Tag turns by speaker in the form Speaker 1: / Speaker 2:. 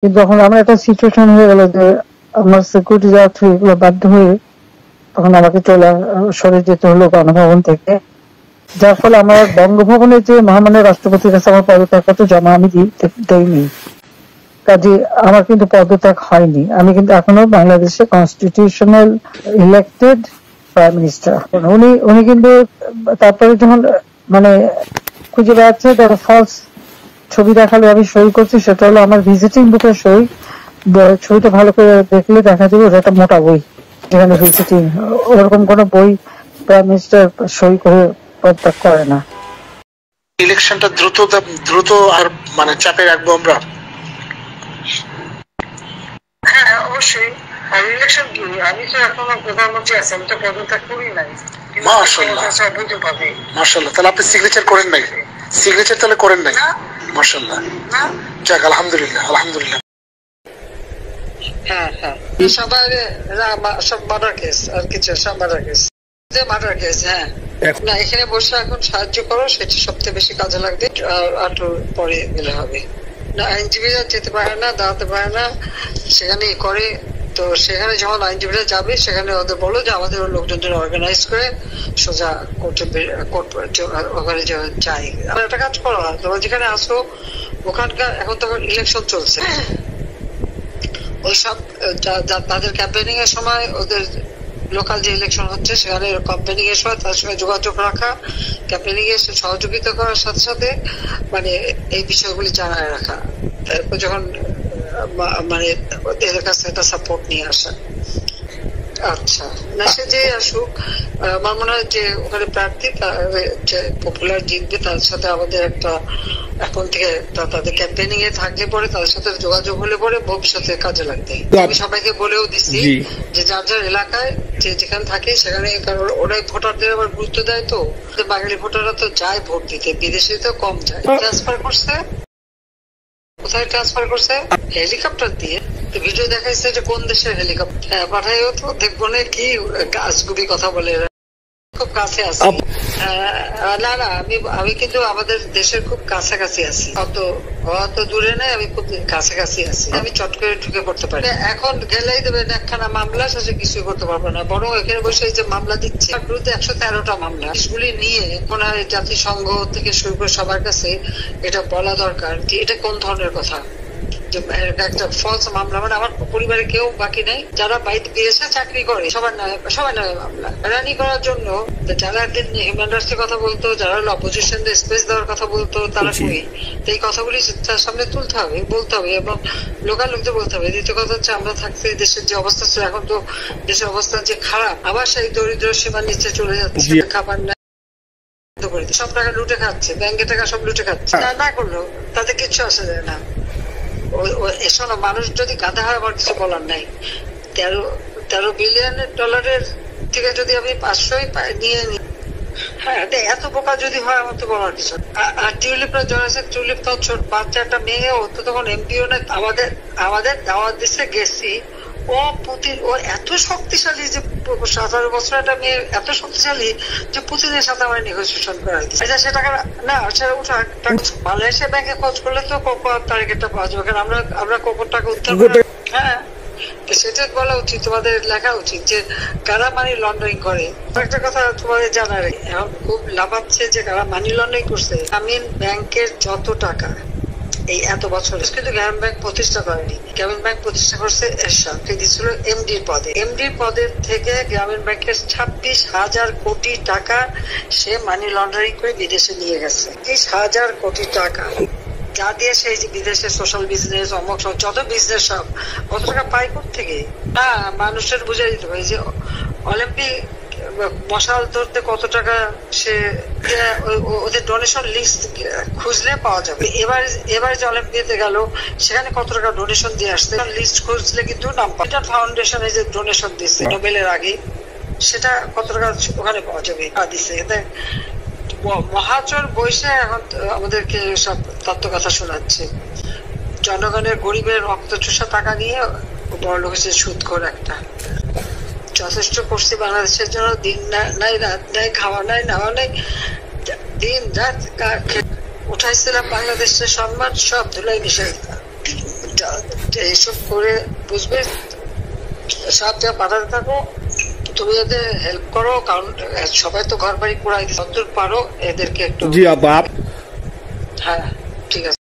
Speaker 1: কিন্তু যখন আমার একটা সিচুয়েশন হয়ে গেল যে আমার সিকিউরিটি যাওয়া এগুলো বাধ্য হয়ে তখন আমাকে সরে যেতে হলো গণভবন থেকে, যার ফলে আমার বঙ্গভবনের যে মহামান্য রাষ্ট্রপতির কাছে আমার পদত্যাগপত্র জমা আমি দেইনি, কাজে আমার কিন্তু পদত্যাগ হয়নি। আমি কিন্তু এখনো বাংলাদেশের কনস্টিটিউশনাল ইলেক্টেড প্রাইম মিনিস্টার। উনি কিন্তু তারপরে যখন মানে খুঁজে বেড়াচ্ছে ফলস ছবি দেখালো, আমি সই করছি, সেটা হলো আমার ভিজিটিং বুকের সই। ছবিটা ভালো করে দেখলে দেখা যাবে ওটা একটা মোটা বই, যেখানে ভিজিটিং, ওরকম কোন বই প্রাইম মিনিস্টার সই করে পদত্যাগ করে না।
Speaker 2: ইলেকশনটা দ্রুত আর মানে চাপে রাখবো আমরা। হ্যাঁ অবশ্যই, ইলেকশন কি, আমি তো এখনো প্রধানমন্ত্রী আছি, আমি তো পদত্যাগ করি নাই। মাশাআল্লাহ, তাহলে আপনি সিগনেচার করেন নাই? সিগনেচার তাহলে করেন নাই? মাশাআল্লাহ, যাক আলহামদুলিল্লাহ আলহামদুলিল্লাহ। হ্যাঁ হ্যাঁ, সব মার্ডার কেস আর কিছু, সব মার্ডার কেস, মার্ডার কেস। হ্যাঁ না, এখানে বসে এখন সাহায্য করো, সেটা সবচেয়ে বেশি কাজে লাগবে। আর পরে গেলে হবে না, আইনজীবীরা যেতে পারে না, দাঁড়াতে পারে না, সেখানে করে। তো সেখানে যখন আইনজীবীরা যাবে, সেখানে ওদের বলো যে আমাদের লোকজন অর্গানাইজ করে সোজা ওখানে যাই। আর একটা কাজ করো, তোমরা যেখানে আসো ওখানকার এখন তো ইলেকশন চলছে, ওইসব তাদের ক্যাম্পেনিং এর সময়, ওদের লোকাল যে ইলেকশন হচ্ছে সেখানে ক্যাম্পেনিং এর সময় তার সঙ্গে যোগাযোগ রাখা, ক্যাম্পেনিং এর সহযোগিতা করার সাথে সাথে মানে এই বিষয়গুলি জানায় রাখা, তারপর যখন মানে এদের কাছে একটা সাপোর্ট নিয়ে আসা। আচ্ছা না, সে যে আসুক, আমার মনে হয় যে ওখানে প্রার্থী যে পপুলার জিতবে, তার সাথে আমাদের একটা এখন থেকে তাদের ক্যাম্পেনিং এ থাকলে পরে তাদের সাথে যোগাযোগ হলে পরে ভবিষ্যতে কাজে লাগবে। আমি সবাইকে বলেও দিচ্ছি যে যার যার এলাকায় যে যেখানে থাকে সেখানে, কারণ ওরাই ভোটারদের আবার গুরুত্ব দেয়। তো বাঙালি ভোটাররা তো যায় ভোট দিতে, বিদেশে তো কম যায়। ট্রান্সফার করছে, কোথায় ট্রান্সফার করছে? হেলিকপ্টার দিয়ে। ভিডিও দেখাইছে যে কোন দেশের হেলিকপ্টার পাঠাইও, তো দেখবো না কি গাছগুবি কথা বলে, খুব কাছে আছি। না না, আমি কিন্তু আমাদের দেশের খুব কাছাকাছি আছি, অত দূরে নাই, আমি খুব কাছাকাছি আছি। আমি চট করে ঢুকে পড়তে পারি। এখন গেলেই দেবেন একখানা মামলা, শেষে কিছুই করতে পারবো না। বরং এখানে বসে যে মামলা দিচ্ছে, বিরুদ্ধে 113টা মামলা, এগুলি নিয়ে মনে হয় জাতিসংঘ থেকে শুরু করে সবার কাছে এটা বলা দরকার যে এটা কোন ধরনের কথা। একটা ফলস মামলা, মানে আমার পরিবারে কেউ বাকি নেই, যারা বাইরে বিদেশে চাকরি করে সবার নামে মামলা রানি করার জন্য। যারা একদিন হিউম্যান রাইটসের কথা বলতো, যারা অপোজিশন স্পেস দেওয়ার কথা বলতো, তারা কই? এই কথাগুলি তার সামনে তুলতে হবে, বলতে হবে, এবং লোকাল লোকদের বলতে হবে। দ্বিতীয় কথা হচ্ছে, আমরা থাকতে দেশের যে অবস্থা ছিল, এখন তো দেশের অবস্থা যে খারাপ, আবার সেই দরিদ্র সীমার নিচে চলে যাচ্ছে, খাবার না, সব টাকা লুটে খাচ্ছে, ব্যাংকের টাকা সব লুটে খাচ্ছে। না করলো তাতে কিচ্ছু আসা যায় না। শোনো, মানুষ যদি গাধা হয় আমার কিছু বলার নাই। 13 বিলিয়ন ডলারের থেকে যদি আমি 500 নিয়ে নিই, হ্যাঁ এত বোকা যদি হয় আমার তো বলার কিছু। আর টিউলিপরা জড়াইছে, টিউলিপ তো ছোট বাচ্চা একটা মেয়ে, ও তো তখন এমপিও না। আমাদের দাওয়াত দিচ্ছে, গেছি, ও এত শক্তিশালী যে 17 বছর একটা মেয়ে এত শক্তিশালী যে পুতিনের সাথে আমার নেগোসিয়েশন করা দিচ্ছে। আচ্ছা, সে টাকা না, সেটা উঠা মালয়েশিয়া ব্যাংকে খরচ করলে তো কোকো টার্গেটটা পাওয়া যাবে, কারণ আমরা কোকোর টাকা উদ্ধার করে। হ্যাঁ, সেটা বলা উচিত, তোমাদের লেখা উচিত যে কারা মানি লন্ডারিং করে। একটা কথা তোমাদের জানার, এখন খুব লাভাচ্ছে যে কারা মানি লন্ডারিং করছে। গ্রামীণ ব্যাংকের যত টাকা এই এত বছর, কিন্তু গ্রামীণ ব্যাংক প্রতিষ্ঠা করেনি। গ্রামীণ ব্যাংক প্রতিষ্ঠা করছে এরশাদ, দিয়েছিল এমডির পদে। এমডির পদের থেকে গ্রামীণ ব্যাংকের 26,000 কোটি টাকা সে মানি লন্ডারিং করে বিদেশে নিয়ে গেছে। 30,000 কোটি টাকা যা দিয়ে সেই যে বিদেশের সোশ্যাল বিজনেস, অমক যত বিজনেস, সব কত টাকা পায় থেকে। হ্যাঁ, মানুষের বুঝাই দিতে পারে যে অলিম্পিক মশাল ধরতে কত টাকা সে, ওদের ডোনেশন লিস্ট খুঁজলে পাওয়া যাবে। এবার যে অলিম্পিয়াতে গেল, সেখানে কত টাকা ডোনেশন দিয়ে আসছে লিস্ট খুঁজলে কিন্তু নাম পাবে। এটা ফাউন্ডেশনে যে ডোনেশন দিচ্ছে নোবেলের আগে, সেটা কত টাকা ওখানে পাওয়া যাবে দিচ্ছে। মহাচর বৈশে এখন আমাদেরকে সব তত্ত্ব কথা শোনাচ্ছে। জনগণের, গরিবের রক্ত চুষা টাকা নিয়ে বড় লোক হচ্ছে সুদখোর একটা। যথেষ্ট করছি বাংলাদেশের জন্য, দিন নাই রাত নাই, খাওয়া নাই নাওয়া নাই, দিন রাত উঠাইছিলাম বাংলাদেশের সম্মান, সব ধুলাই মিশাই এইসব করে বুঝবে, সব যা বাধাতে থাকো, তুমি এদের হেল্প করো, কারণ সবাই তো ঘর বাড়ি পুরাই যতদূর পারো এদেরকে একটু।
Speaker 3: জি আব্বা।
Speaker 2: হ্যাঁ ঠিক আছে।